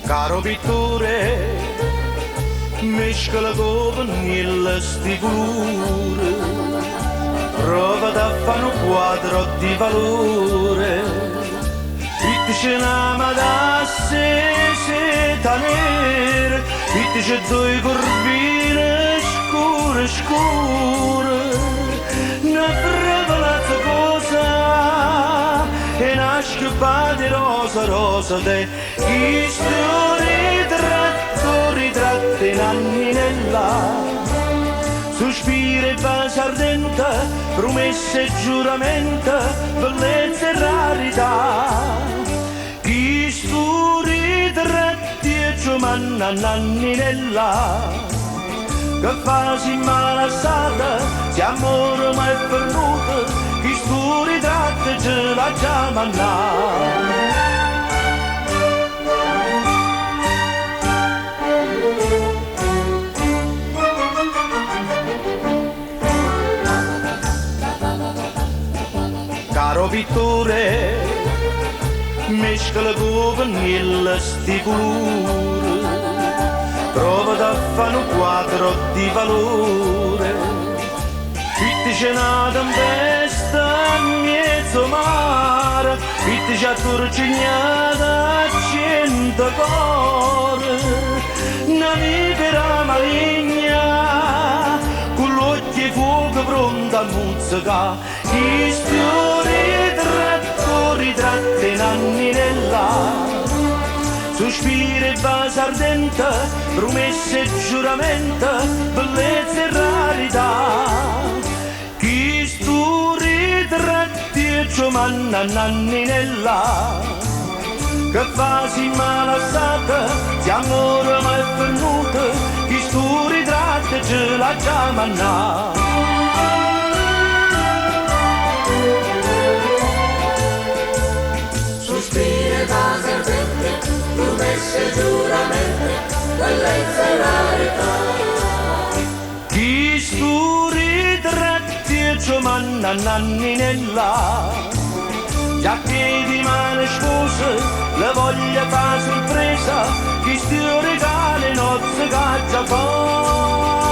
Caro pittore, mescola con il stipure, prova da fare un quadro di valore, vittice una madasse seta nera, vittice due corvine scure scure, una frevolazza cosa, e una sciuppa di rosa rosa te, chi sto ritratto in anni nella, sospiro e base ardente, promesse e giuramento, bellezza e rarità. Chi sto ritratti e giumanna nanni nella, che fasi malassata, se amore mai perduto, chi sto ritratti ce la chiamano. Caro pittore, mescola con il stipure, prova da fare un quadro di valore, vittice una tempesta in mezzo mare, vittice a turcignata a 100 cuore, una vipera maligna, con l'occhio e fuoco pronta a muzzicare, chi sto ritratto in anni nella, sospiro e base ardente, promesse e giuramento, bellezza e rarità. Chi sto ritratti e giumanna nanni nella, che fasi malassata, se amore mai perduto, chi sto ritratto ce la chiamano. Sospiri e base ardente, promesse e giuramenti, bellezza e rarità. Chi sto ritratti e giumanna nanni nella, già piedi mani spose, la voglia fa sorpresa, chi sto regale nozze caccia fa.